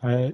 I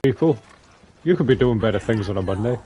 people, you could be doing better things on a Monday.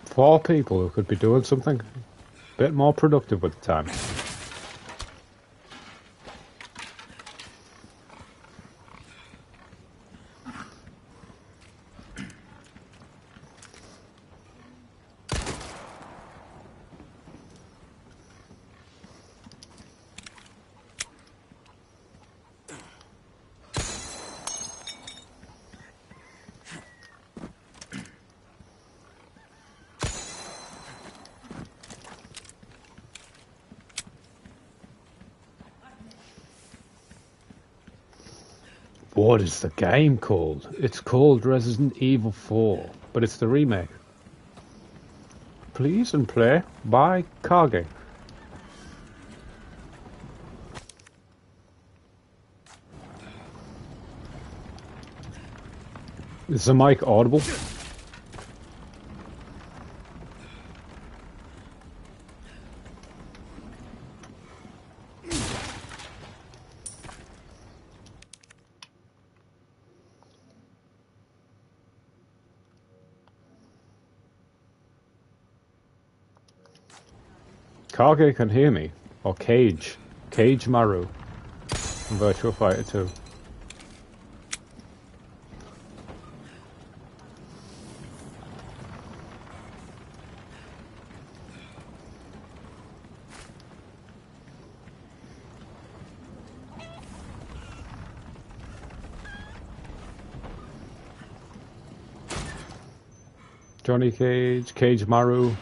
Four people who could be doing something a bit more productive with the time. What is the game called? It's called Resident Evil 4, but it's the remake. Please and play by Kage. Is the mic audible? Kage can hear me. Or Cage. Cage Maru. From Virtua Fighter 2. Johnny Cage, Cage Maru.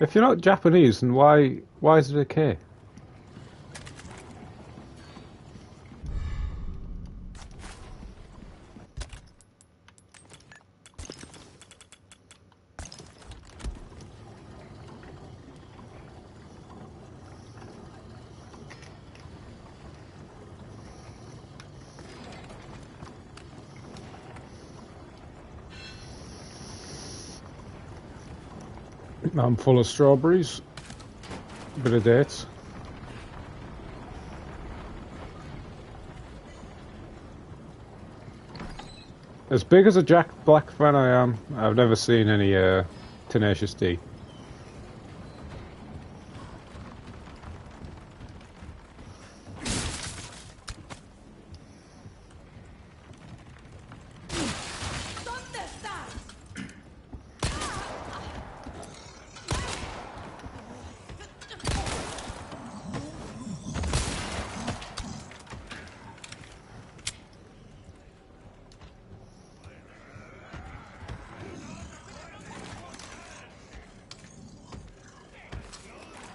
If you're not Japanese, then why is it a K? I'm full of strawberries. Bit of dates. As big as a Jack Black fan I am, I've never seen any Tenacious D.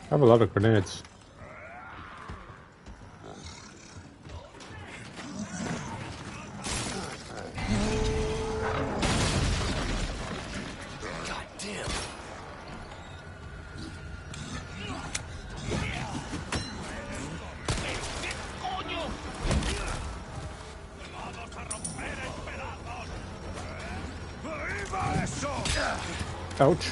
I have a lot of grenades. Ouch.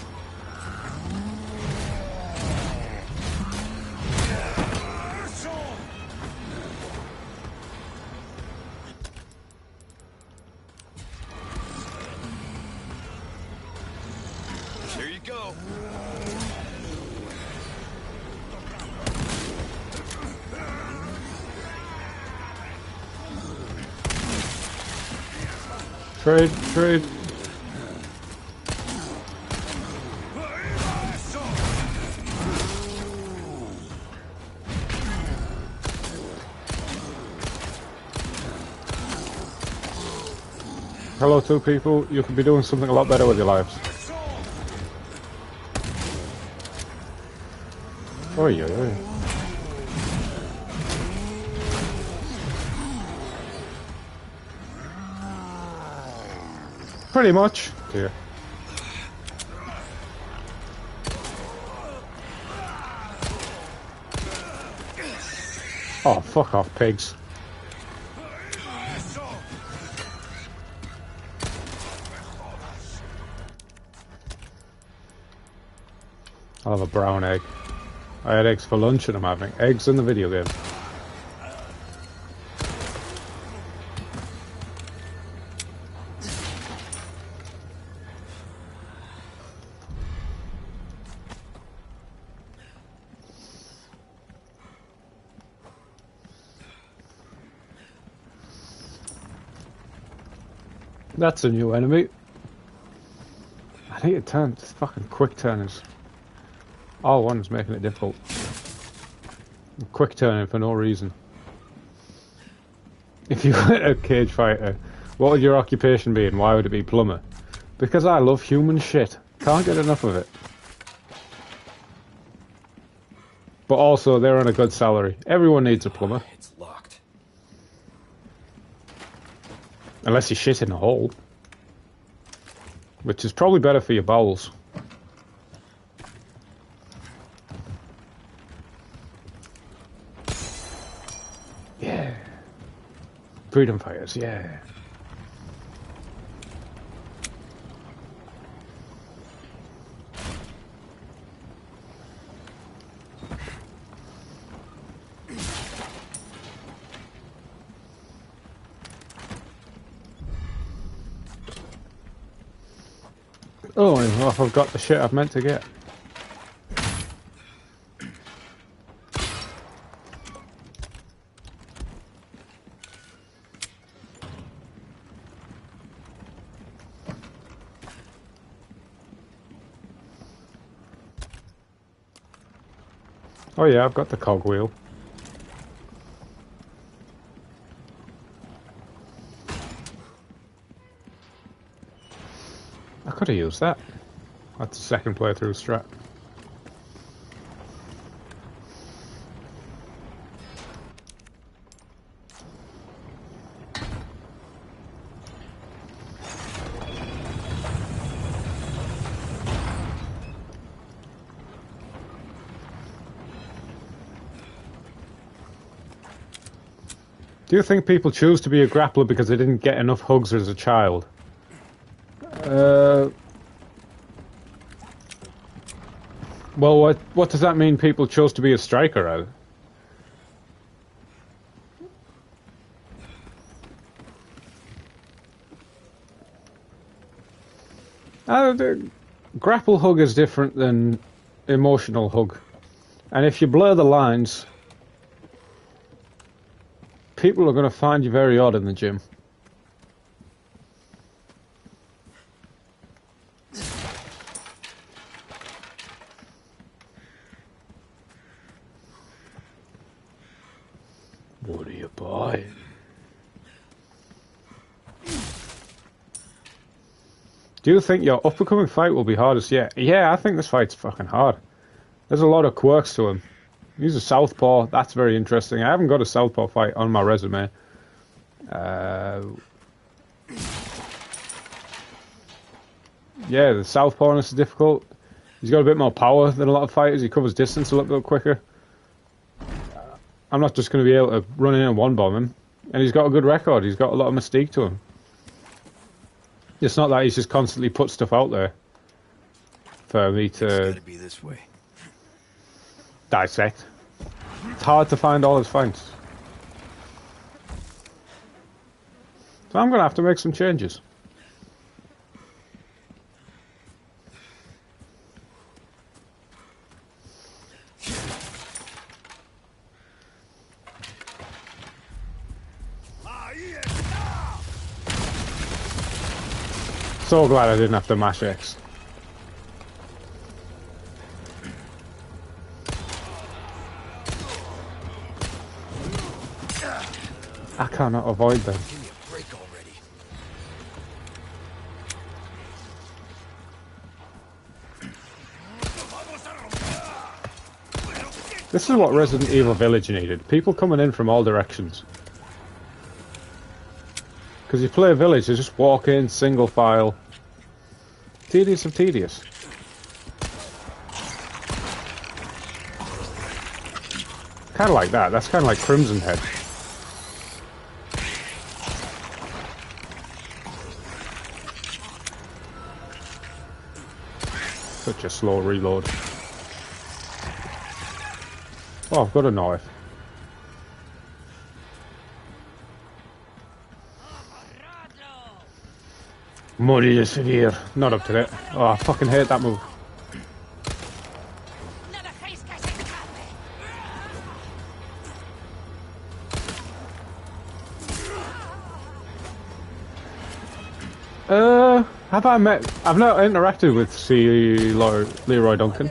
Here you go. Trade. Hello, two people. You could be doing something a lot better with your lives. Oh yeah. Pretty much. Yeah. Oh, fuck off, pigs. I'll have a brown egg. I had eggs for lunch and I'm having eggs in the video game. That's a new enemy. I need to turn. This fucking quick turn is... R1 is making it difficult. Quick turning for no reason. If you were a cage fighter, what would your occupation be and why would it be plumber? Because I love human shit. Can't get enough of it. But also, they're on a good salary. Everyone needs a plumber. It's locked. Unless you shit in a hole. Which is probably better for your bowels. Yeah. Freedom fighters, yeah. Oh, I don't know if I've got the shit I've meant to get. Oh yeah, I've got the cogwheel. I could have used that. That's the second playthrough strat. Do you think people choose to be a grappler because they didn't get enough hugs as a child? Well, what does that mean? People chose to be a striker out? The grapple hug is different than emotional hug, and if you blur the lines, people are going to find you very odd in the gym. What are you buying? Do you think your up-and-coming fight will be hardest yet? Yeah, I think this fight's fucking hard. There's a lot of quirks to him. He's a southpaw. That's very interesting. I haven't got a southpaw fight on my resume. Yeah, the southpawness is difficult. He's got a bit more power than a lot of fighters. He covers distance a little bit quicker. I'm not just going to be able to run in and one-bomb him. And he's got a good record. He's got a lot of mystique to him. It's not that he's just constantly put stuff out there for me to It's gotta be this way. dissect. It's hard to find all his fights. So I'm going to have to make some changes. So glad I didn't have to mash X. I cannot avoid them. Give me a break already. This is what Resident Evil Village needed. People coming in from all directions. Because you play a Village, you just walk in, single file. Tedious of tedious. Kind of like that. That's kind of like Crimson Head. Such a slow reload. Oh, I've got a knife. Muddy is severe. Not up to that. Oh, I fucking hate that move. Have I met... I've not interacted with Leroy Duncan.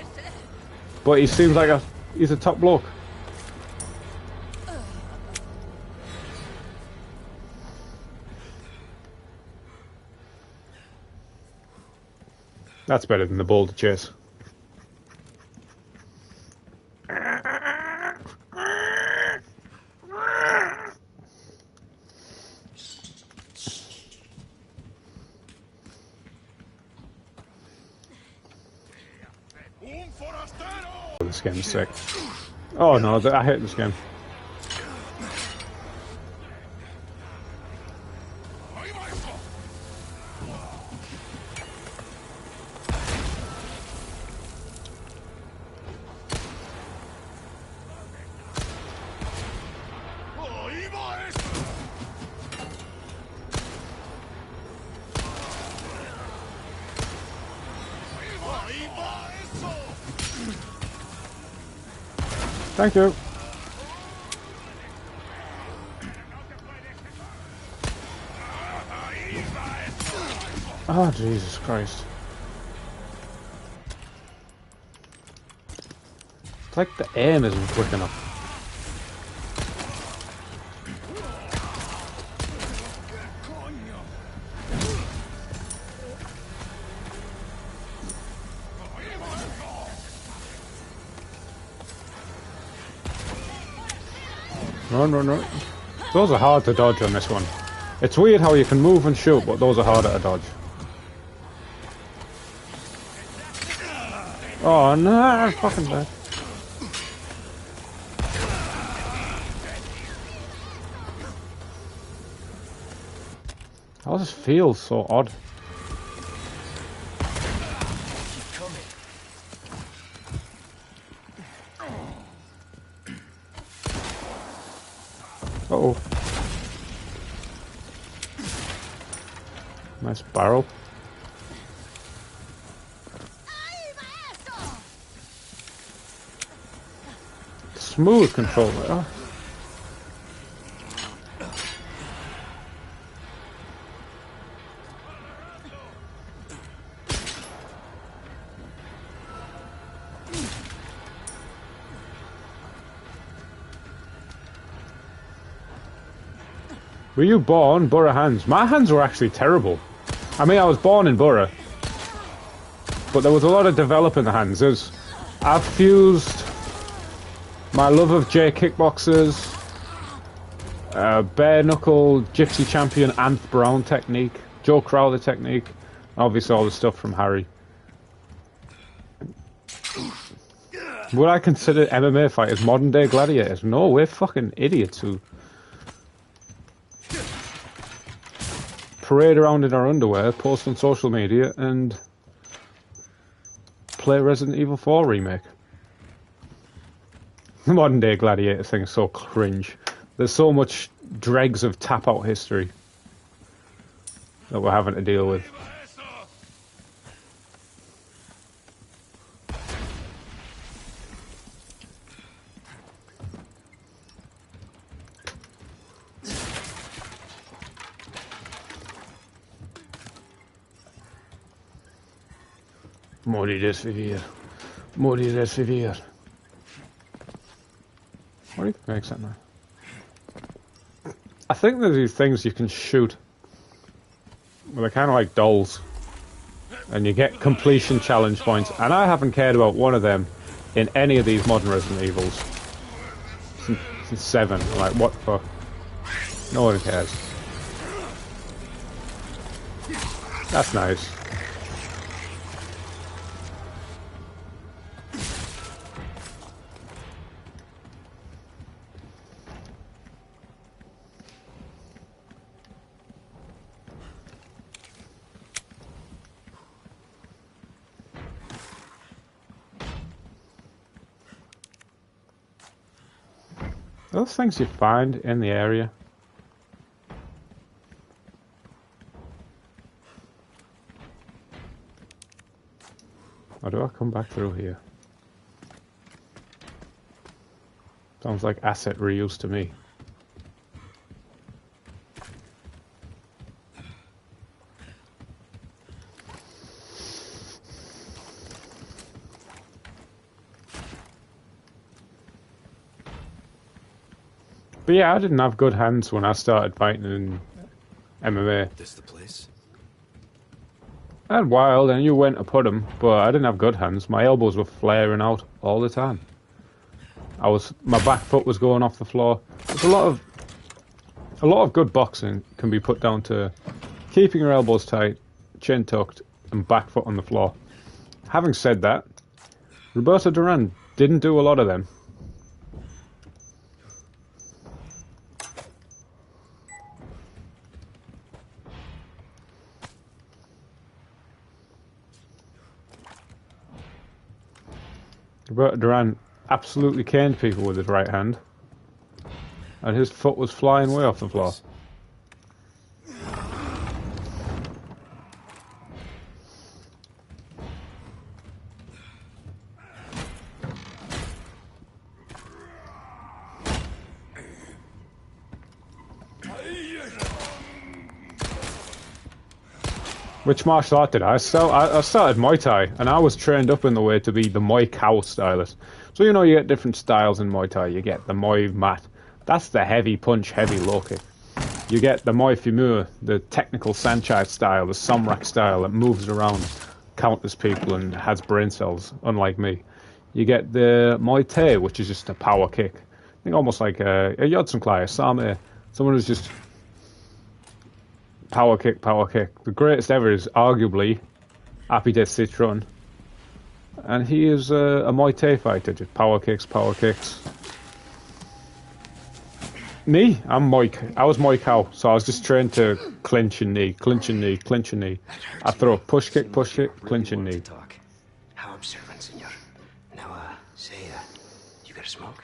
But he seems like he's a top bloke. That's better than the boulder chase. This game's sick. Oh no, I hate this game. Thank you. Oh, Jesus Christ. It's like the aim isn't quick enough. Run, run, run. Those are hard to dodge on this one. It's weird how you can move and shoot, but those are harder to dodge. Oh no, I'm fucking dead. How does this feel so odd? Nice barrel. Smooth control. Oh. Were you born Borough hands? My hands were actually terrible. I mean, I was born in Borough, but there was a lot of developing the hands. I've fused my love of J kickboxers, bare knuckle, gypsy champion, Anth Brown technique, Joe Crowder technique, obviously all the stuff from Harry. Would I consider MMA fighters modern day gladiators? No, we're fucking idiots who parade around in our underwear, post on social media, and play Resident Evil 4 remake. The modern day gladiator thing is so cringe. There's so much dregs of tap out history that we're having to deal with. Morirás vivir. Morirás vivir. What do you make that now? I think there's these things you can shoot. Well, they're kind of like dolls. And you get completion challenge points. And I haven't cared about one of them in any of these modern Resident Evils. Since 7. Like, what the fuck? No one cares. That's nice. Those things you find in the area. Or do I come back through here? Sounds like asset reuse to me. But yeah, I didn't have good hands when I started fighting in MMA. This the place? I had wild and you went to put them, but I didn't have good hands. My elbows were flaring out all the time. My back foot was going off the floor. There's a lot of good boxing can be put down to keeping your elbows tight, chin tucked, and back foot on the floor. Having said that, Roberto Duran didn't do a lot of them. Roberto Duran absolutely caned people with his right hand, and his foot was flying way off the floor. Which martial art did I start? I started Muay Thai, and I was trained up in the way to be the Muay Cow stylist. So you know you get different styles in Muay Thai. You get the Muay Mat. That's the heavy punch, heavy low kick. You get the Muay Fimur, the technical Sanchai style, the Somrak style that moves around, counters people, and has brain cells, unlike me. You get the Muay Thai, which is just a power kick. I think almost like a Yodson Klai, a Same, someone who's just power kick, power kick. The greatest ever is arguably Happy Death Citron. And he is a Muay Thai fighter, just power kicks, power kicks. Me? I was Muay Cow, so I was just trained to clinch and knee, clinch and knee, clinch and knee. I throw push kick, clinch and knee. How observant, senor. Now, you got a smoke?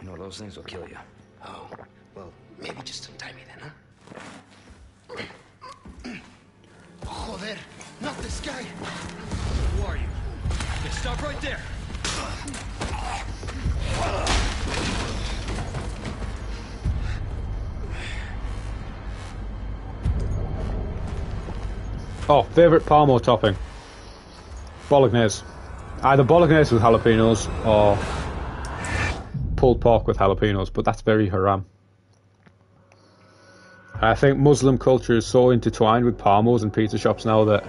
You know, those things will kill you. Oh, well, maybe just untie me then, huh? Joder, not this guy. Who are you? Okay, stop right there. Oh, favourite Parmo topping? Bolognese. Either bolognese with jalapenos or pulled pork with jalapenos, but that's very haram. I think Muslim culture is so intertwined with Parmos and pizza shops now that,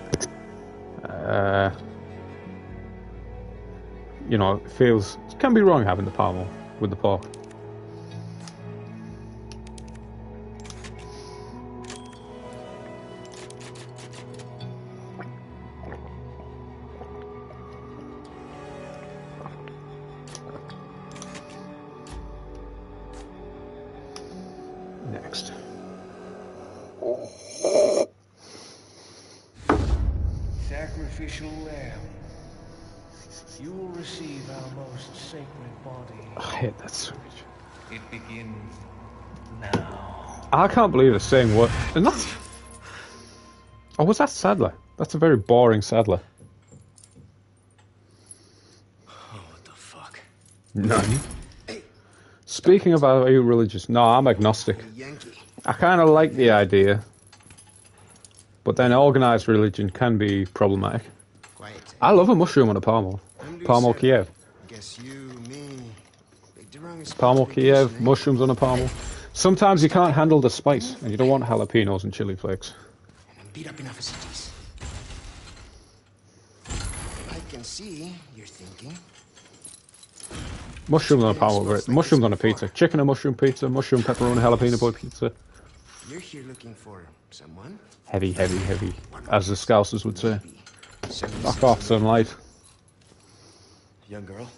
you know, it can be wrong having the Parmo with the pork. Next. Sacrificial lamb. You will receive our most sacred body. I hate that so much. It begins now. I can't believe it's saying what. And that's. Oh, was that Sadler? That's a very boring Sadler. Oh, what the fuck? None. Speaking of are you religious? No, I'm agnostic. Yankee. I kind of like the idea, but then organised religion can be problematic. Quiet. I love a mushroom on a Parmo. Parmo Kiev. Guess you, me. Big Durang is Parmo to Kiev, listen, eh? mushrooms on a Parmo. Sometimes you can't handle the spice, and you don't want jalapenos and chili flakes. And I'm beat up enough as it is. I can see you're thinking. Mushrooms on a Parmo, great. Mushrooms on a pizza. Chicken and mushroom pizza, mushroom pepperoni jalapeno boy pizza. You're here looking for someone? Heavy, heavy, heavy, as the Scousers would say. Maybe. 76 Fuck off, sunlight. Young girl.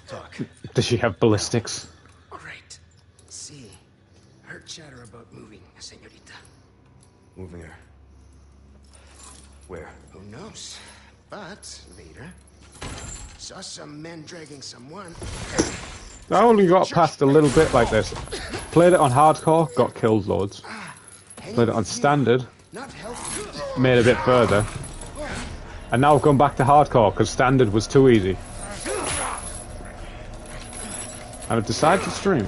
Talk. Does she have ballistics? Great. See. Heard chatter about moving, señorita. Moving her. Where? Who knows? But later, saw some men dragging someone. I only got past a little bit like this. Played it on hardcore, got killed loads. Played it on standard, Not healthy. made a bit further. And now I've gone back to hardcore because standard was too easy. And I've decided to stream.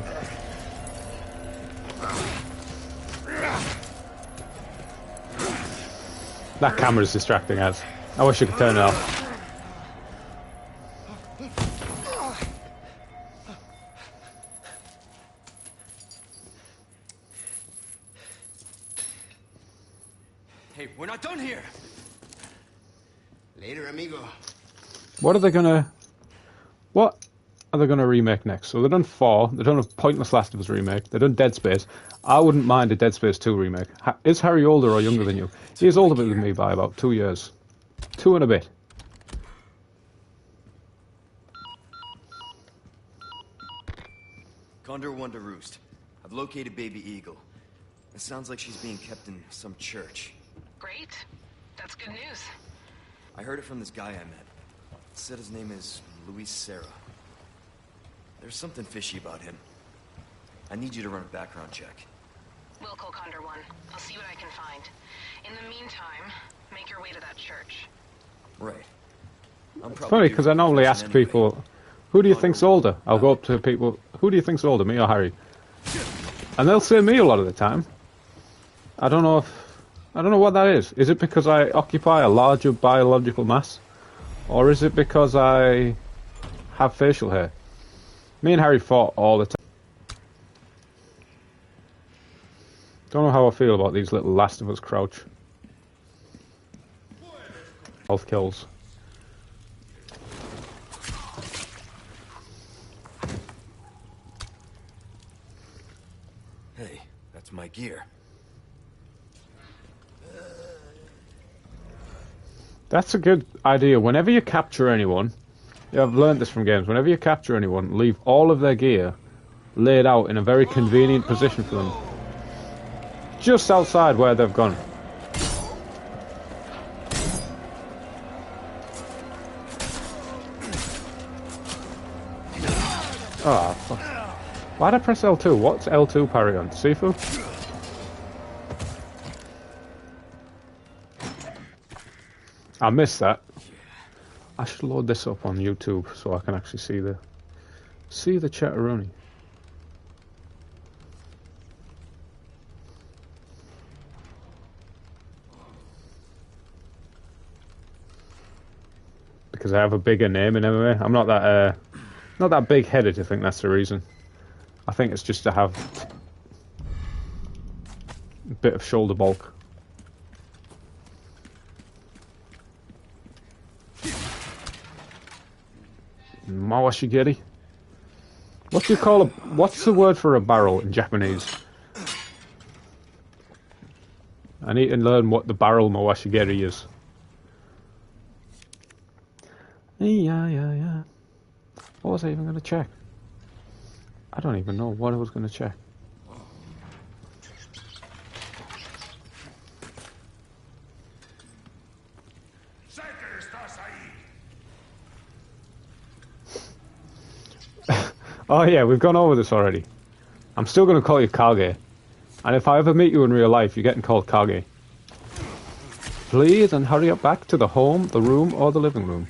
That camera's distracting us. I wish I could turn it off. Hey, we're not done here! Later, amigo. What are they gonna remake next? So they've done 4, they've done a pointless Last of Us remake, they've done Dead Space. I wouldn't mind a Dead Space 2 remake. Is Harry older or younger than you? He is older than me by about 2 years. 2 and a bit. Condor 1 to Roost. I've located Baby Eagle. It sounds like she's being kept in some church. Great. That's good news. I heard it from this guy I met. It said his name is Luis Serra. There's something fishy about him. I need you to run a background check. We'll call Condor 1. I'll see what I can find. In the meantime, make your way to that church. Right. I'm It's probably funny due because for I normally confession ask anyway. people, who do you think's older? I'll go up to people, who do you think's older, me or Harry? And they'll say me a lot of the time. I don't know what that is. Is it because I occupy a larger biological mass? Or is it because I have facial hair? Me and Harry fought all the time. Don't know how I feel about these little Last of Us crouch. Health kills. Hey, that's my gear. That's a good idea. Whenever you capture anyone, yeah, I've learned this from games, whenever you capture anyone, leave all of their gear laid out in a very convenient position for them. Just outside where they've gone. Oh, fuck. Why'd I press L2? What's L2 parry on? Sifu? I missed that. I should load this up on YouTube so I can actually see the chatteroni. Because I have a bigger name in MMA. I'm not that big-headed. I think that's the reason. I think it's just to have a bit of shoulder bulk. Mawashigiri. What do you call a? What's the word for a barrel in Japanese? I need to learn what the barrel mawashigiri is. Yeah. What was I even going to check? I don't even know what I was going to check. Oh yeah, we've gone over this already. I'm still going to call you Kage. And if I ever meet you in real life, you're getting called Kage. Please, and hurry up back to the home, the room, or the living room.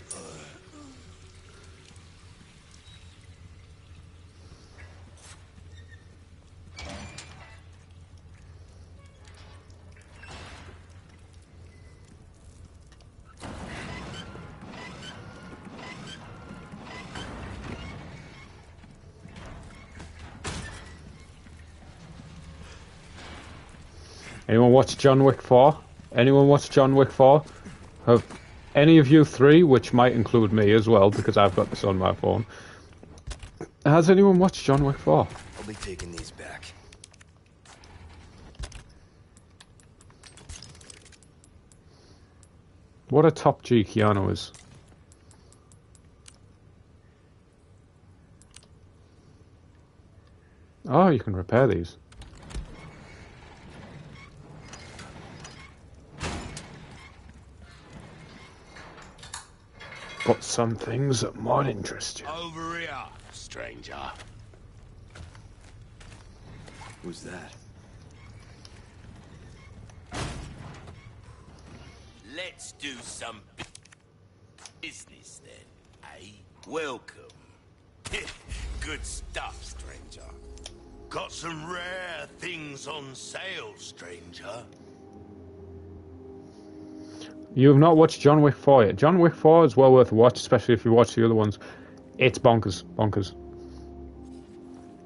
Anyone watch John Wick 4? Anyone watch John Wick 4? Have any of you three, which might include me as well, because I've got this on my phone. Has anyone watched John Wick 4? I'll be taking these back. What a top G Keanu is. Oh, you can repair these. But some things that might interest you. Over here, stranger. Who's that? Let's do some business then, eh? Welcome. Good stuff, stranger. Got some rare things on sale, stranger. You have not watched John Wick 4 yet. John Wick 4 is well worth a watch, especially if you watch the other ones. It's bonkers.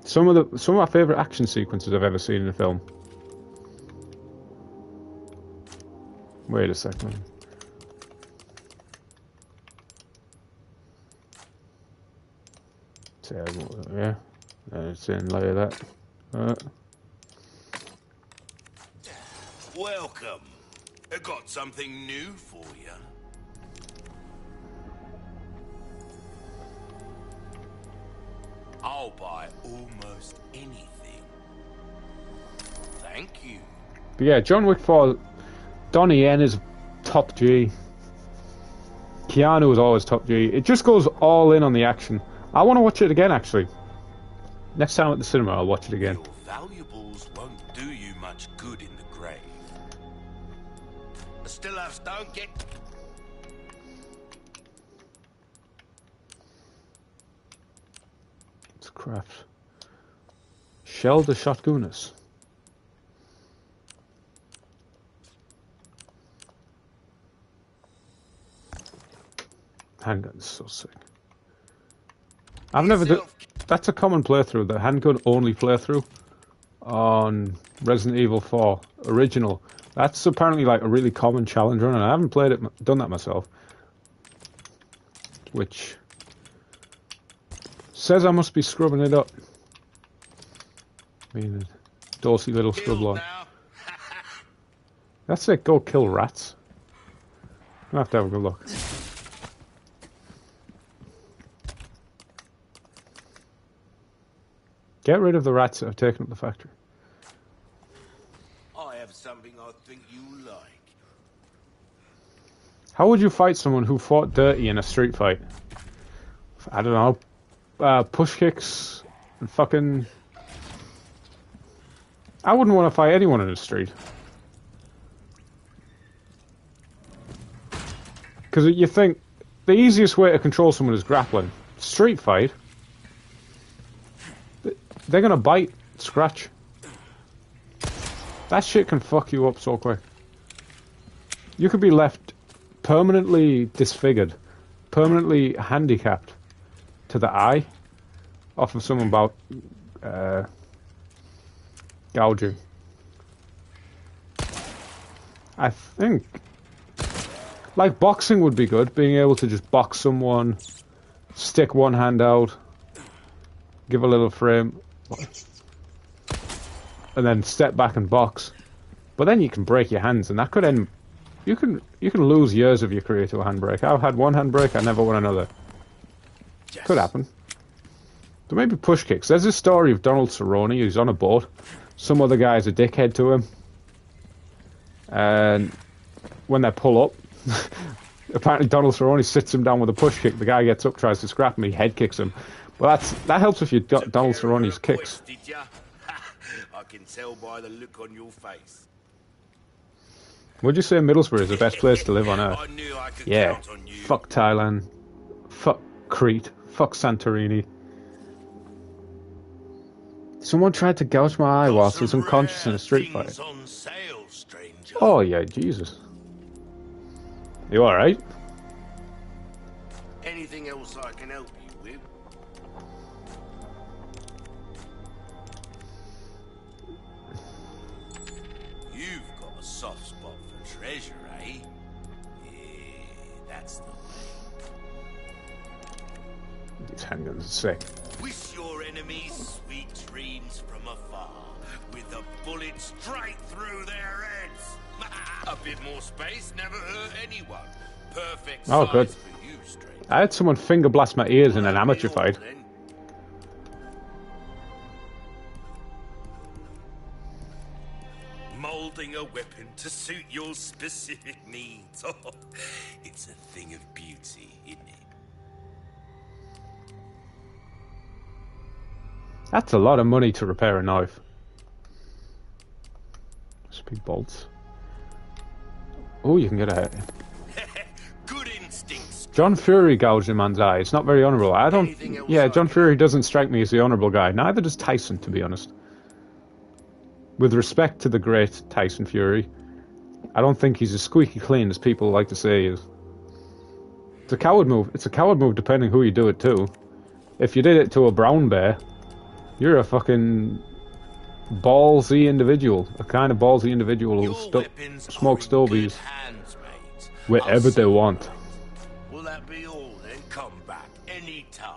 Some of my favourite action sequences I've ever seen in a film. Wait a second. Yeah. It's in layer that. Welcome. I got something new for you. I'll buy almost anything. Thank you. But yeah, John Wick 4, Donnie Yen is top G. Keanu is always top G. It just goes all in on the action. I want to watch it again, actually. Next time at the cinema, I'll watch it again. Your valuables won't do you much good in the grave. I still have stone. Get. Let's craft. Shell the shotgunners. Handgun's so sick. I've never done. That's a common playthrough, the handgun only playthrough on Resident Evil 4 original. That's apparently like a really common challenge run, and I haven't done that myself. Which says I must be scrubbing it up. Being a dorsey little scrub lord. That's it, go kill rats. I'll have to have a good look. Get rid of the rats that have taken up the factory. I have something I think you like. How would you fight someone who fought dirty in a street fight? I don't know. Push kicks and fucking... I wouldn't want to fight anyone in the street. Because you think the easiest way to control someone is grappling. Street fight, they're gonna bite, scratch. That shit can fuck you up so quick. You could be left permanently disfigured, permanently handicapped to the eye off of someone about gouging. I think, like, boxing would be good, being able to just box someone, stick one hand out, give a little frame, and then step back and box. But then you can break your hands, and that could end. You can lose years of your career to a handbrake. I've had one handbrake, I never won another. Yes. Could happen. There may be push kicks. There's a story of Donald Cerrone. He's on a boat. Some other guy's a dickhead to him. And when they pull up, apparently Donald Cerrone sits him down with a push kick. The guy gets up, tries to scrap him, he head kicks him. Well, that helps if you got Donald Cerrone's kicks. Did ya? I can tell by the look on your face. Would you say Middlesbrough is the best place to live on Earth? I knew I could Yeah. count on you. Fuck Thailand. Fuck Crete. Fuck Santorini. Someone tried to gouge my eye whilst I was unconscious in a street fight. On sale, stranger. Oh yeah, Jesus. You alright? Anything else I can help you with? You've got a soft spot for treasure, eh? Yeah, that's the way. These handguns are sick. Wish your enemies sweet dreams from afar, with a bullet straight through their heads. A bit more space never hurt anyone. Perfect Oh, size good. for you, stranger. I had someone finger blast my ears in an amateur fight. Molding a weapon to suit your specific needs. Oh, it's a thing of beauty, isn't it? That's a lot of money to repair a knife. Just big bolts. Oh, you can get a... Good instincts. John Fury gouged a man's eye. It's not very honourable. I don't... Yeah, John Fury doesn't strike me as the honourable guy. Neither does Tyson, to be honest. With respect to the great Tyson Fury, I don't think he's as squeaky clean as people like to say he is. It's a coward move. It's a coward move depending who you do it to. If you did it to a brown bear, you're a fucking ballsy individual. A kind of ballsy individual who'll smoke stobies wherever they want. Will that be all then? Come back anytime.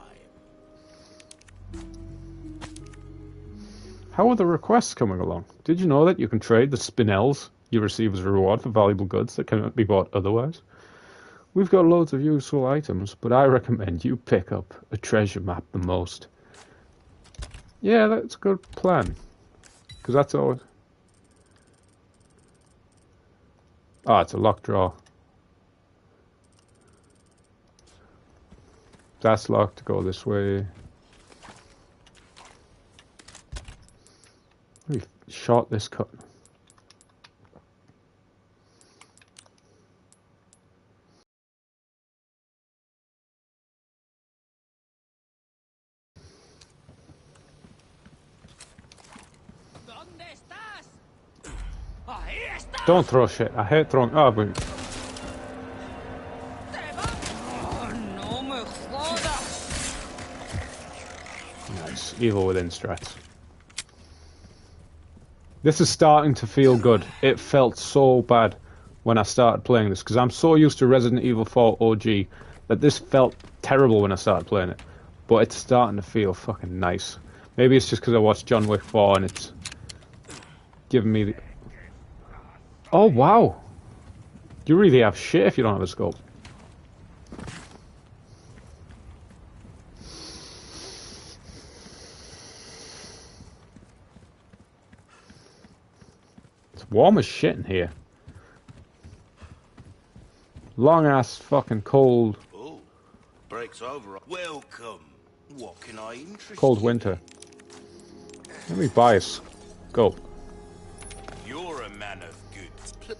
How are the requests coming along? Did you know that you can trade the spinels you receive as a reward for valuable goods that cannot be bought otherwise? We've got loads of useful items, but I recommend you pick up a treasure map the most. Yeah, that's a good plan. Because that's always... Oh, it's a locked drawer. That's locked, go this way. We shot this cut. Don't throw shit. I hate throwing. Oh, but nice. Evil within strats. This is starting to feel good. It felt so bad when I started playing this because I'm so used to Resident Evil 4 OG that this felt terrible when I started playing it. But it's starting to feel fucking nice. Maybe it's just because I watched John Wick 4 and it's giving me the... Oh, wow. You really have shit if you don't have a scope. It's warm as shit in here. Long ass fucking cold. Oh, breaks over. Welcome. What can I interest Cold you winter. Let me buy a scope. You're a man of good.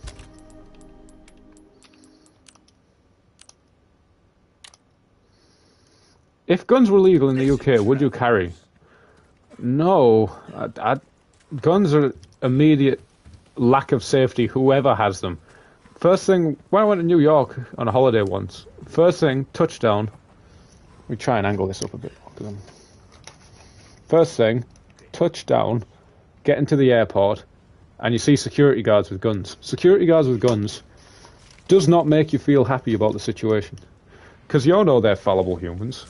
If guns were legal in the UK, would you carry? No. Guns are immediate lack of safety, whoever has them. First thing, when I went to New York on a holiday once, first thing, touchdown. Let me try and angle this up a bit. First thing, touchdown, get into the airport, and you see security guards with guns. Security guards with guns does not make you feel happy about the situation. Because you all know they're fallible humans.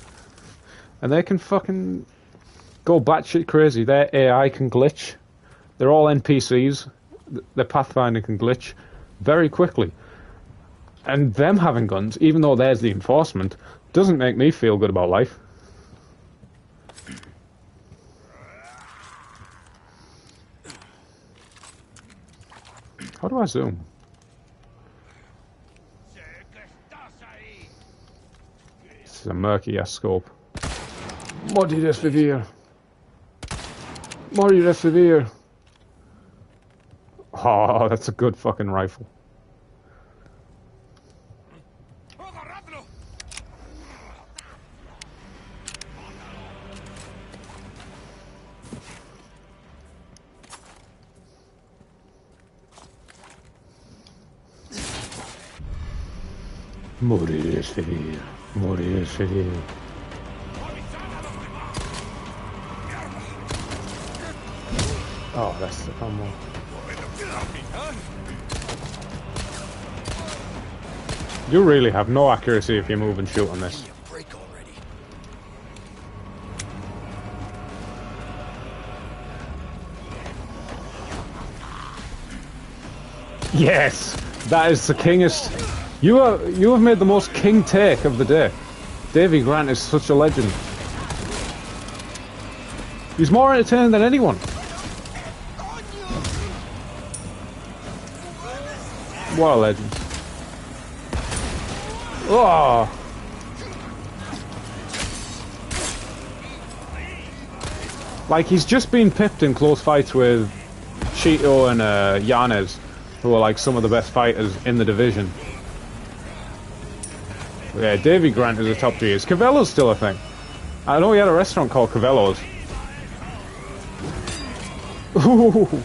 And they can fucking go batshit crazy. Their AI can glitch. They're all NPCs. Their pathfinding can glitch very quickly. And them having guns, even though there's the enforcement, doesn't make me feel good about life. How do I zoom? This is a murky-ass scope. Modi recibir. Modi recibir. Oh, that's a good fucking rifle. Morir es ferir. Morir es ferir. Oh, that's the fun one. You really have no accuracy if you move and shoot on this. Yes, that is the kingest. You have made the most king take of the day. Davy Grant is such a legend. He's more entertaining than anyone. What a legend. Oh. Like, he's just been pipped in close fights with Cheeto and Yanez, who are like some of the best fighters in the division. Yeah, Davy Grant is a top tier. Is Cavello's still a thing? I know he had a restaurant called Cavello's. Ooh.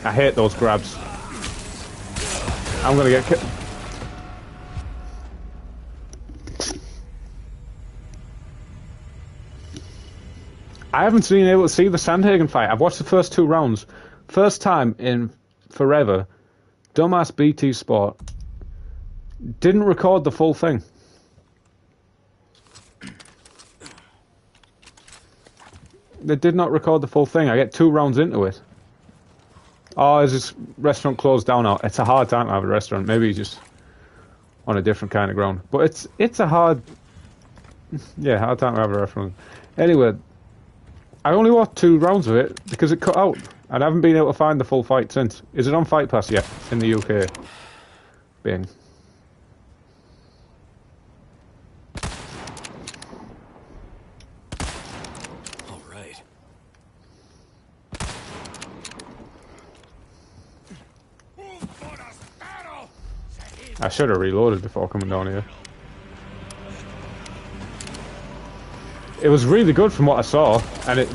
I hate those grabs. I'm gonna get killed. I haven't been able to see the Sandhagen fight. I've watched the first 2 rounds. First time in forever. Dumbass BT Sport didn't record the full thing. They did not record the full thing. I get 2 rounds into it. Oh, is this restaurant closed down now? It's a hard time to have a restaurant. Maybe just on a different kind of ground. But it's a hard... Yeah, hard time to have a restaurant. Anyway, I only watched 2 rounds of it because it cut out. And I haven't been able to find the full fight since. Is it on Fight Pass yet in the UK? Bing. I should have reloaded before coming down here. It was really good from what I saw, and it...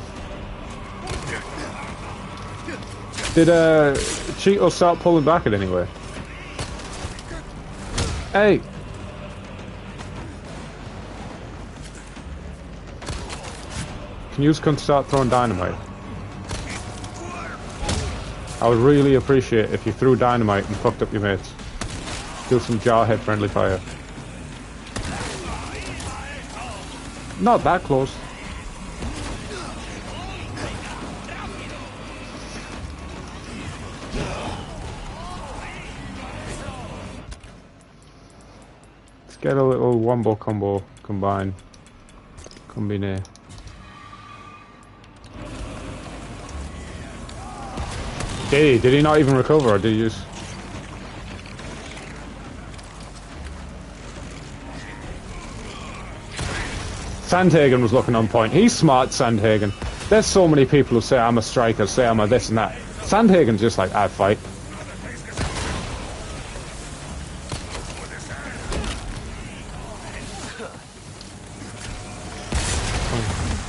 Did Cheeto start pulling back at anyway? Hey! Can you just start throwing dynamite? I would really appreciate if you threw dynamite and fucked up your mates. Do some jarhead friendly fire. Not that close. Let's get a little wombo combo combine. Combine. Did he not even recover, or did he just... Sandhagen was looking on point. He's smart, Sandhagen. There's so many people who say I'm a striker, say I'm a this and that. Sandhagen's just like, I fight.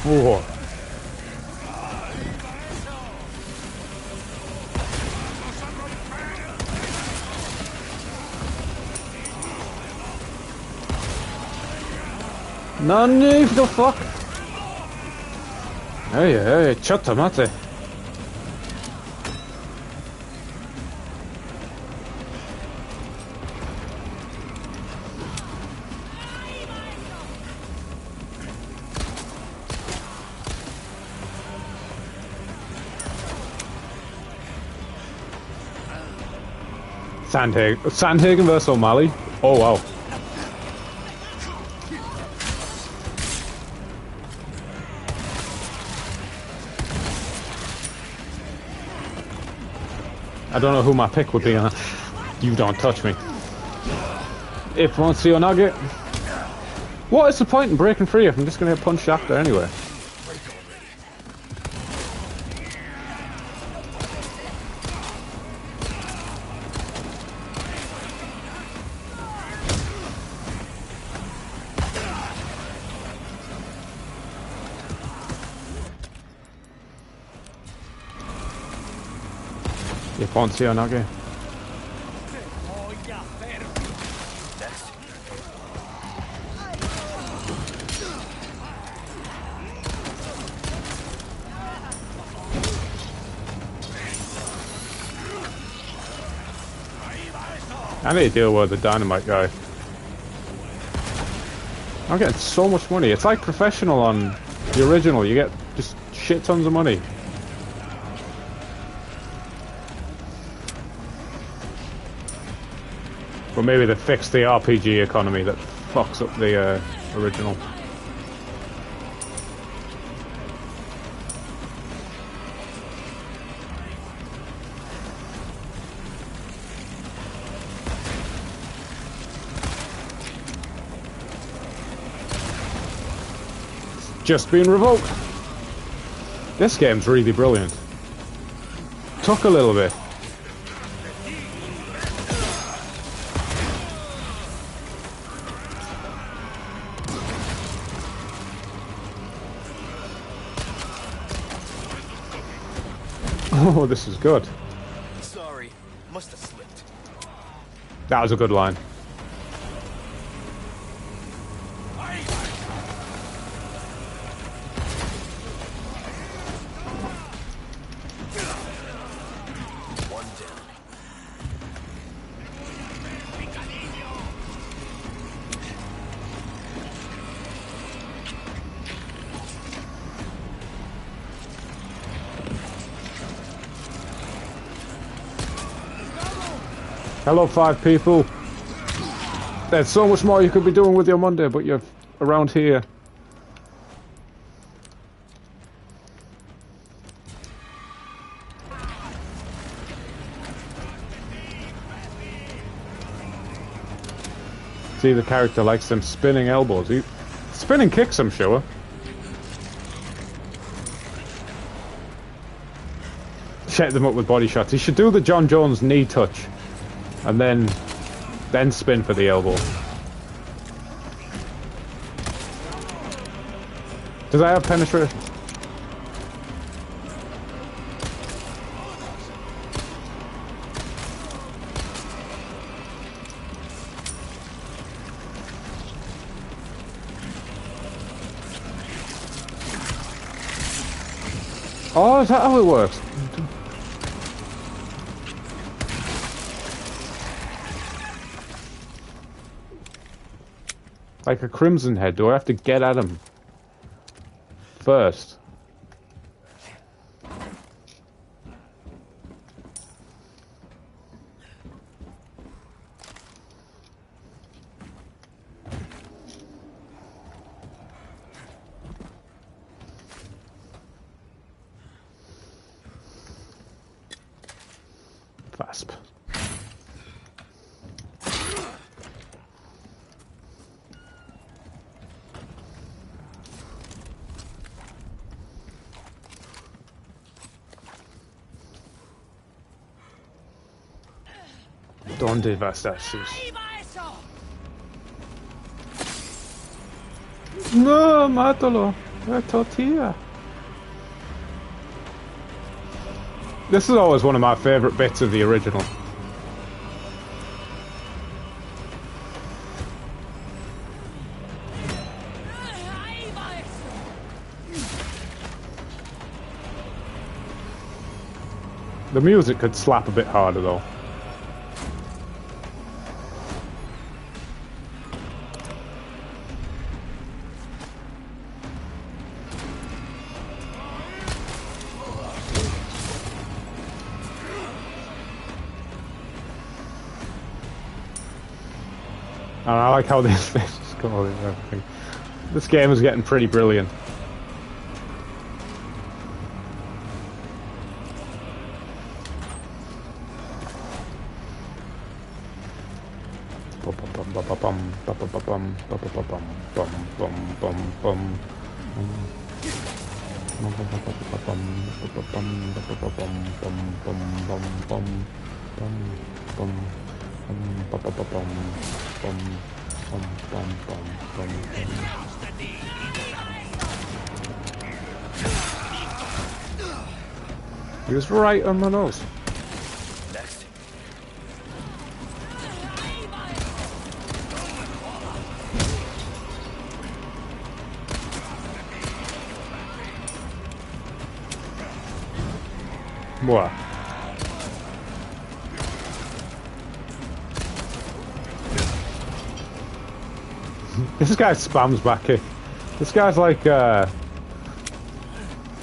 Oh. Nani, the fuck? Hey, ciao mate. Sandhagen versus O'Malley? Oh wow. I don't know who my pick would be on. You don't touch me. If won't see Onage. What is the point in breaking free if I'm just gonna get punched after anyway? If won't see Onage. I need to deal with the dynamite guy. I'm getting so much money. It's like professional on the original. You get just shit tons of money. But maybe they fixed the RPG economy that fucks up the original. Just been revoked. This game's really brilliant. Took a little bit. Oh, this is good. Sorry, must have slipped. That was a good line. Hello, 5 people. There's so much more you could be doing with your Monday, but you're around here. See, the character likes them spinning elbows. Spinning kicks, I'm sure. Set them up with body shots. He should do the John Jones knee touch. And then spin for the elbow. Does I have penetration? Oh, is that how it works? Like a Crimson Head, do I have to get at him first? Vasp. ¿Dónde vas a sus? No, mátalo. A tortilla. This is always one of my favourite bits of the original. The music could slap a bit harder though. And I like how this is going and everything. This game is getting pretty brilliant. He was right on my nose. Next. What? This guy spams back kick. This guy's like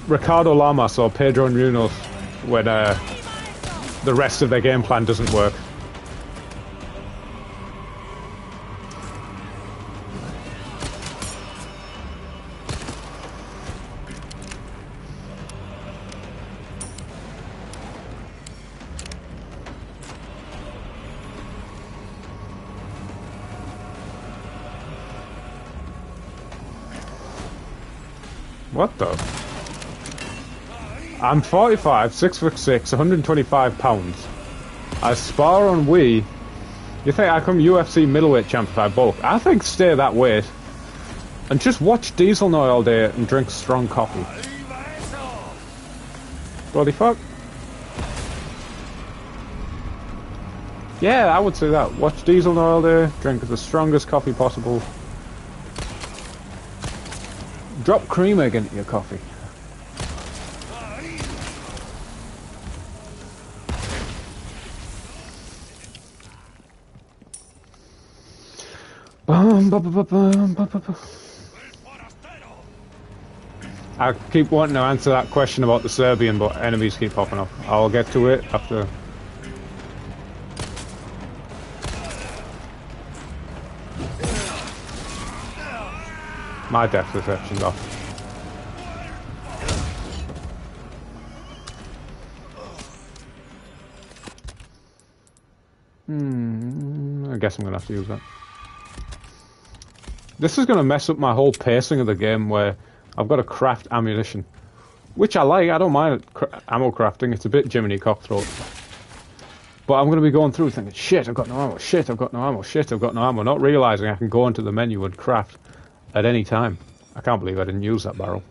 Ricardo Lamas or Pedro Munoz when the rest of their game plan doesn't work. What the? I'm 45, 6'6", 125 pounds. I spar on Wii. You think I come UFC middleweight champ if I bulk? I think stay that weight. And just watch Diesel Noy all day and drink strong coffee. Bloody fuck. Yeah, I would say that. Watch Diesel Noy all day, drink the strongest coffee possible. Drop cream egg into your coffee. I keep wanting to answer that question about the Serbian, but enemies keep popping up. I'll get to it after. My depth perception's off. I guess I'm gonna have to use that. This is gonna mess up my whole pacing of the game where I've got to craft ammunition. Which I like, I don't mind ammo crafting, it's a bit Jiminy Cockthroat. But I'm gonna be going through thinking, shit, I've got no ammo, shit, I've got no ammo, shit, I've got no ammo, not realising I can go into the menu and craft at any time. I can't believe I didn't use that barrel.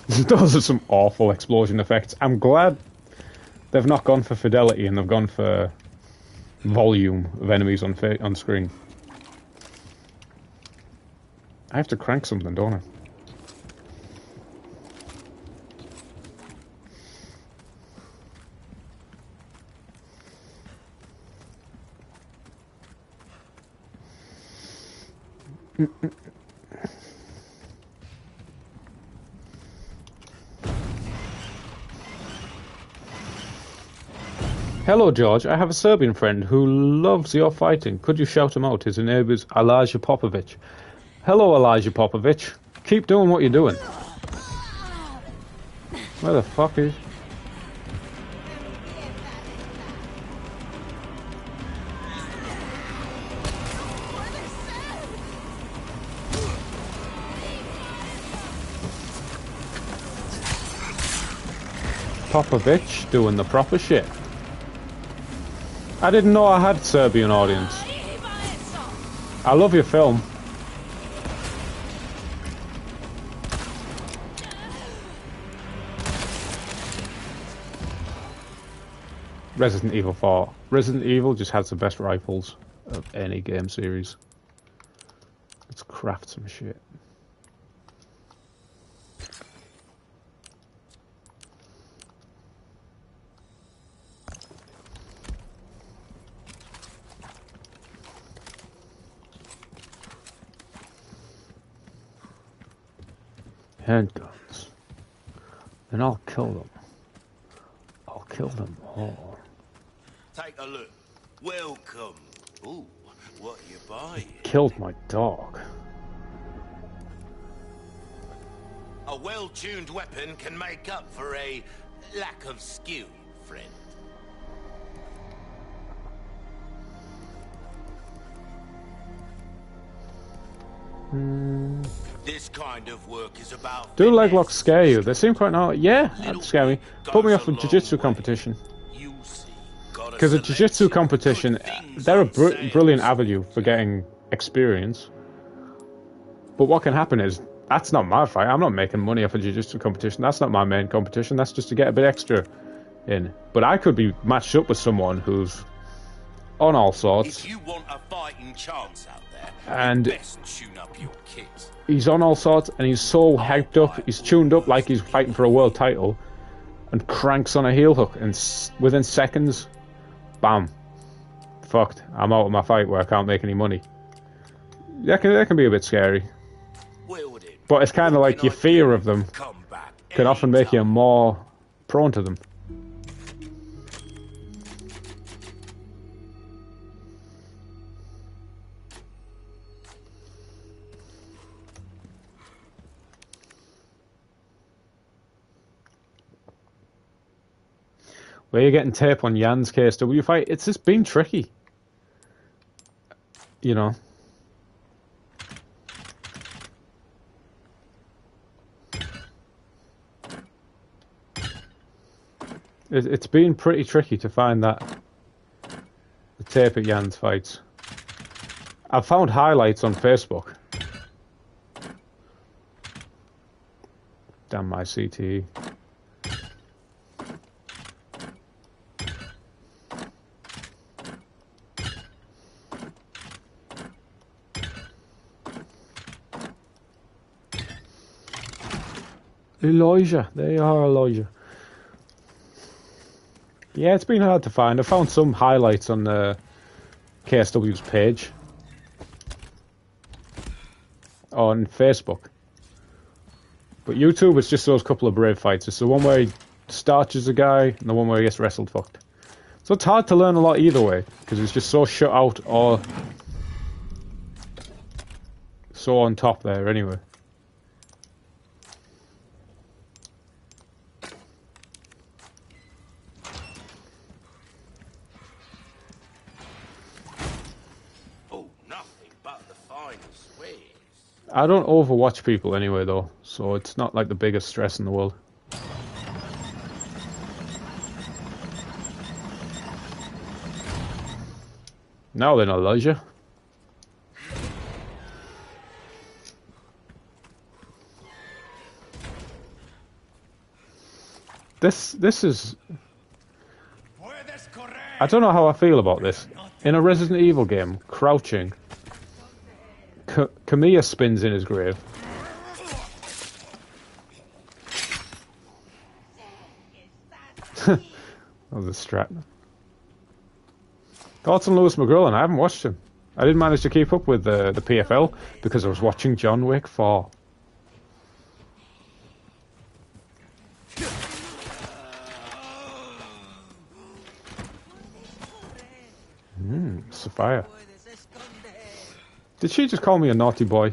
Those are some awful explosion effects. I'm glad they've not gone for fidelity and they've gone for volume of enemies on screen. I have to crank something, don't I? Hello, George. I have a Serbian friend who loves your fighting. Could you shout him out? His name is Elijah Popovic. Hello, Elijah Popovic. Keep doing what you're doing. Where the fuck is... Popovic doing the proper shit. I didn't know I had a Serbian audience. I love your film. Resident Evil 4. Resident Evil just has the best rifles of any game series. Let's craft some shit. Handguns. Then I'll kill them. I'll kill them all. Take a look. Welcome. Ooh, what you buying? Killed my dog. A well-tuned weapon can make up for a lack of skill, friend. This kind of work is about. Do leg locks scare you? They seem quite nice. Yeah, that'd scare me. Put me off a jiu-jitsu competition. Because a jiu-jitsu competition, they're a brilliant avenue for getting experience. But what can happen is, that's not my fight. I'm not making money off a jiu-jitsu competition. That's not my main competition. That's just to get a bit extra in. But I could be matched up with someone who's on all sorts. If you want a fighting chance out there, and best tune up your kit. He's on all sorts, and he's so hyped up. He's tuned up like he's fighting for a world title, and cranks on a heel hook, and within seconds, bam, fucked. I'm out of my fight where I can't make any money. That can be a bit scary. But it's kind of like your fear of them can often make you more prone to them. Where are you getting tape on Jan's KSW fight? It's just been tricky. You know. It's been pretty tricky to find the tape at Jan's fights. I've found highlights on Facebook. Damn my CTE. Elijah, there you are, Elijah. Yeah, it's been hard to find. I found some highlights on the KSW's page on Facebook, but YouTube it's just those couple of brave fights. It's the one where he starches a guy and the one where he gets wrestled fucked. So it's hard to learn a lot either way because it's just so shut out or so on top there anyway. I don't overwatch people anyway though, so it's not like the biggest stress in the world. Now then, Elijah. This is... I don't know how I feel about this. In a Resident Evil game, crouching... Kamiya spins in his grave. That was a strat. Thoughts on Lewis McGrillen? I haven't watched him. I didn't manage to keep up with the PFL because I was watching John Wick 4. Sophia. Did she just call me a naughty boy?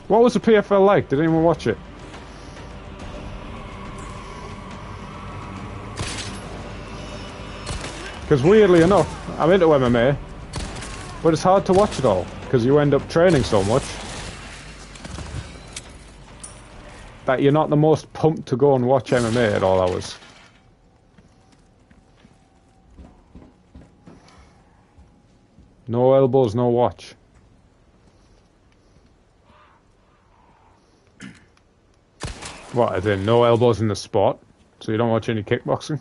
What was the PFL like? Did anyone watch it? Because weirdly enough, I'm into MMA, but it's hard to watch it all, because you end up training so much that you're not the most pumped to go and watch MMA at all hours. No elbows, no watch. What, as in no elbows in the spot? So you don't watch any kickboxing?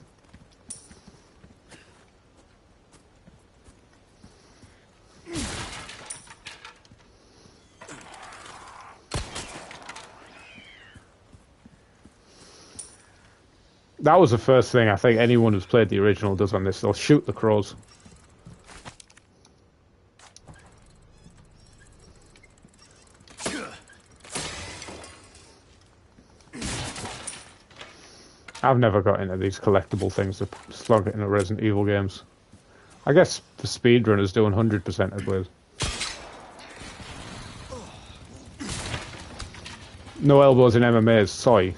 That was the first thing I think anyone who's played the original does on this. They'll shoot the crows. I've never got into these collectible things that slug it in the Resident Evil games. I guess the speedrunners do 100% of Blaze. No elbows in MMAs, sorry.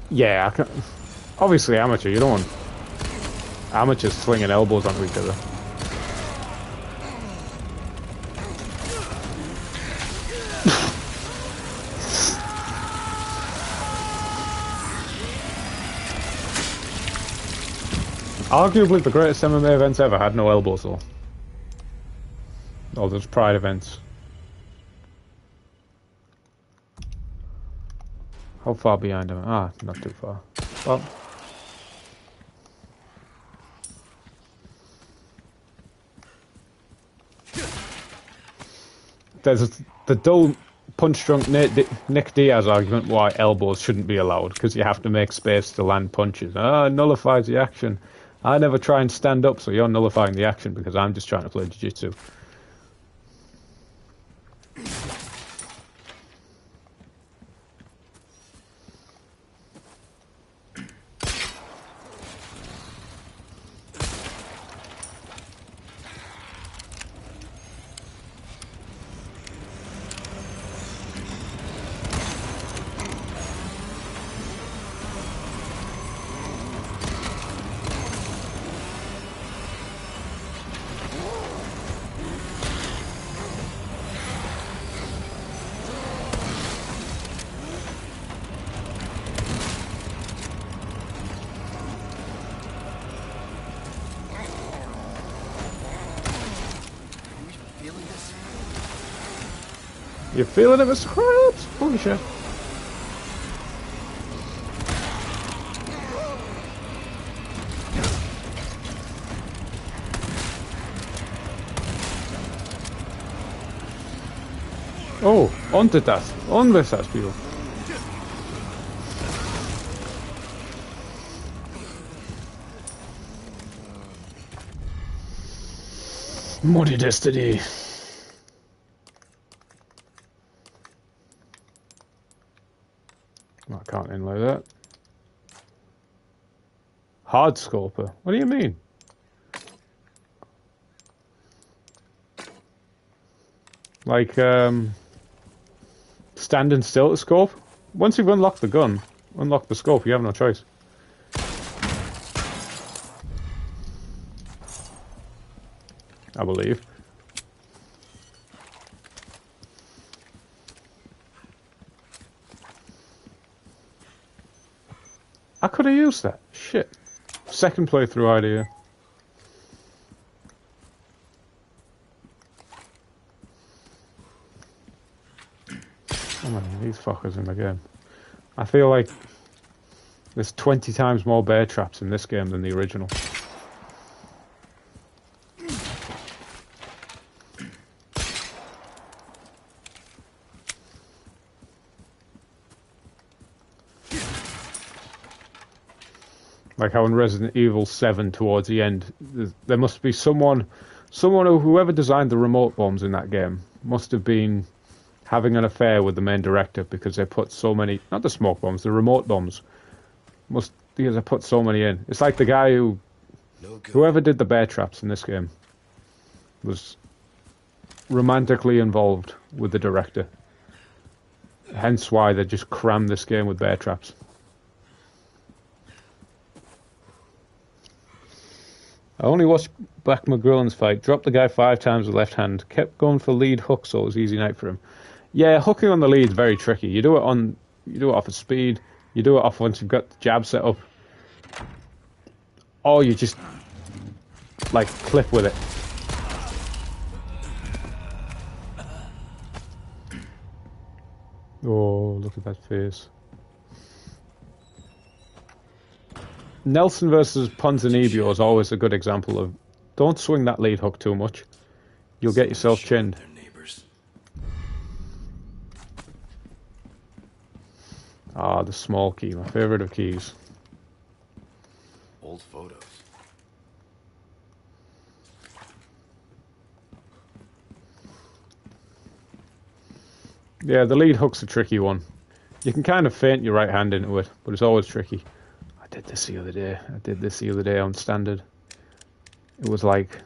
Yeah, I can. Obviously amateur, you don't want amateurs slinging elbows onto each other. Arguably the greatest MMA events ever had no elbows though. Oh, there's Pride events. How far behind am I? Ah, not too far. Well. There's the dull punch-drunk Nick Diaz argument why elbows shouldn't be allowed, because you have to make space to land punches. Ah, nullifies the action. I never try and stand up, so you're nullifying the action because I'm just trying to play jiu-jitsu. You feeling it, Mr. Krabs? Holy shit. Oh, onto das. ¿Dónde estás, tío? Muddy Destiny. I can't inlay that. Hard sculper. What do you mean? Like, standing still to scope? Once you've unlocked the gun, unlock the scope, you have no choice. I believe. I could have used that. Shit. Second playthrough idea. Oh man, these fuckers in the game. I feel like there's 20 times more bear traps in this game than the original. Like how in Resident Evil 7 towards the end, there must be someone whoever designed the remote bombs in that game must have been having an affair with the main director because they put so many, not the smoke bombs, the remote bombs, because they put so many in. It's like the guy whoever did the bear traps in this game was romantically involved with the director. Hence why they just crammed this game with bear traps. I only watched Black McGrillen's fight, dropped the guy 5 times with left hand, kept going for lead hook so it was easy night for him. Yeah, hooking on the lead is very tricky. You do it off of speed, you do it off once you've got the jab set up. Or you just like clip with it. Oh, look at that face. Nelson versus Ponzinibbio is always a good example of don't swing that lead hook too much. You'll get yourself chinned. Their neighbors. Ah, the small key, my favourite of keys. Old photos. Yeah, the lead hook's a tricky one. You can kind of feint your right hand into it, but it's always tricky. I did this the other day on standard. It was like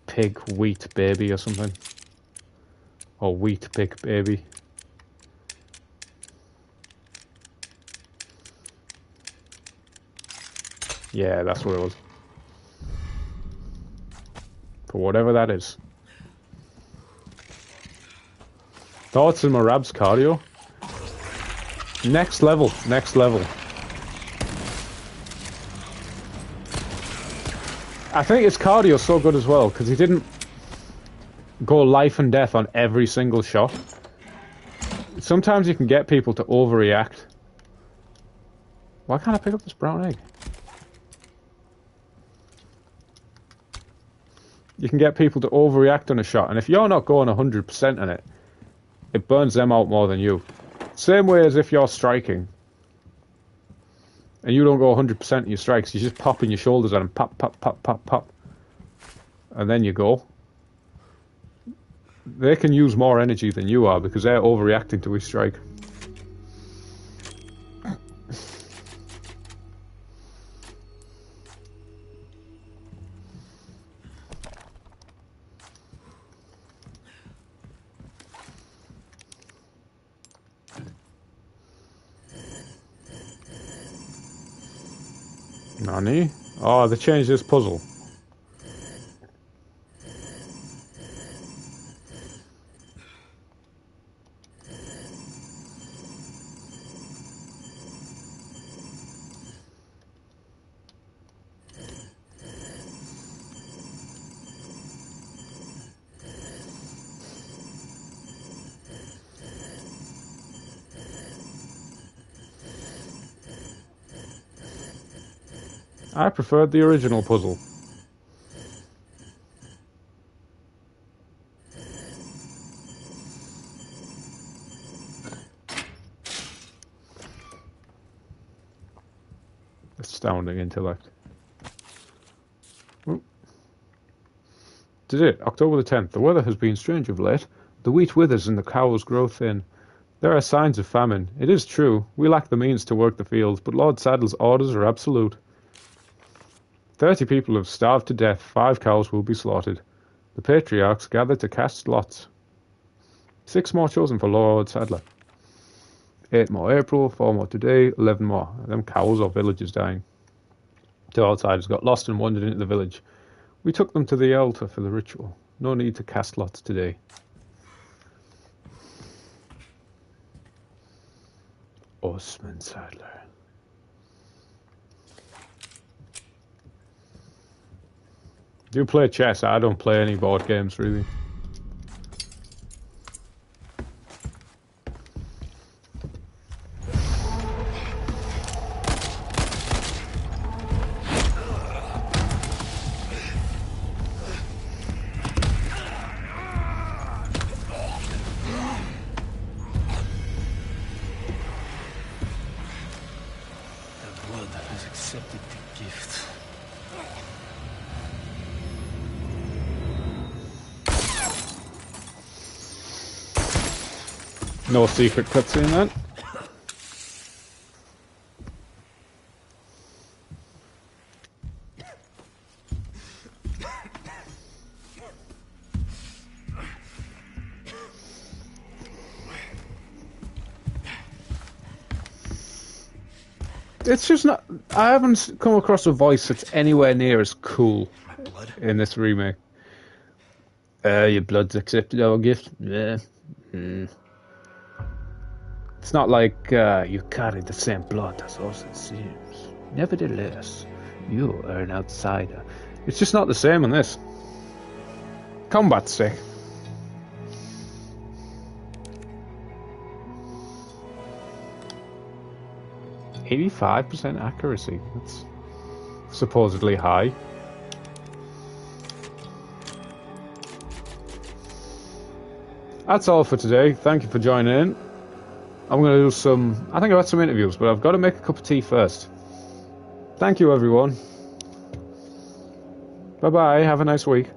pig wheat baby or something. Or wheat pig baby. Yeah, that's what it was. For whatever that is. Thoughts in Marab's cardio? Next level, next level. I think his cardio's so good as well, because he didn't go life and death on every single shot. Sometimes you can get people to overreact. Why can't I pick up this brown egg? You can get people to overreact on a shot, and if you're not going 100% on it, it burns them out more than you. Same way as if you're striking, and you don't go 100% in your strikes, you're just popping your shoulders at them, pop, pop, pop, pop, pop, and then you go. They can use more energy than you are because they're overreacting to each strike. Nani? Oh, they changed this puzzle. I preferred the original puzzle. Astounding intellect. Today, October the 10th. The weather has been strange of late. The wheat withers and the cows grow thin. There are signs of famine. It is true, we lack the means to work the fields, but Lord Saddle's orders are absolute. 30 people have starved to death, 5 cows will be slaughtered. The patriarchs gather to cast lots. 6 more chosen for Lord Saddler. 8 more April, 4 more today, 11 more. Them cows or villagers dying. 2 outsiders got lost and wandered into the village. We took them to the altar for the ritual. No need to cast lots today. Osman Saddler. Do you play chess? I don't play any board games, really. No secret cutscene then. It's just not. I haven't come across a voice that's anywhere near as cool in this remake. Your blood's accepted our gift. Yeah. It's not like you carry the same blood as us, it seems. Nevertheless, you are an outsider. It's just not the same in this. Combat's sick. 85% accuracy. That's supposedly high. That's all for today. Thank you for joining in. I'm going to do some... I think I've had some interviews, but I've got to make a cup of tea first. Thank you, everyone. Bye-bye. Have a nice week.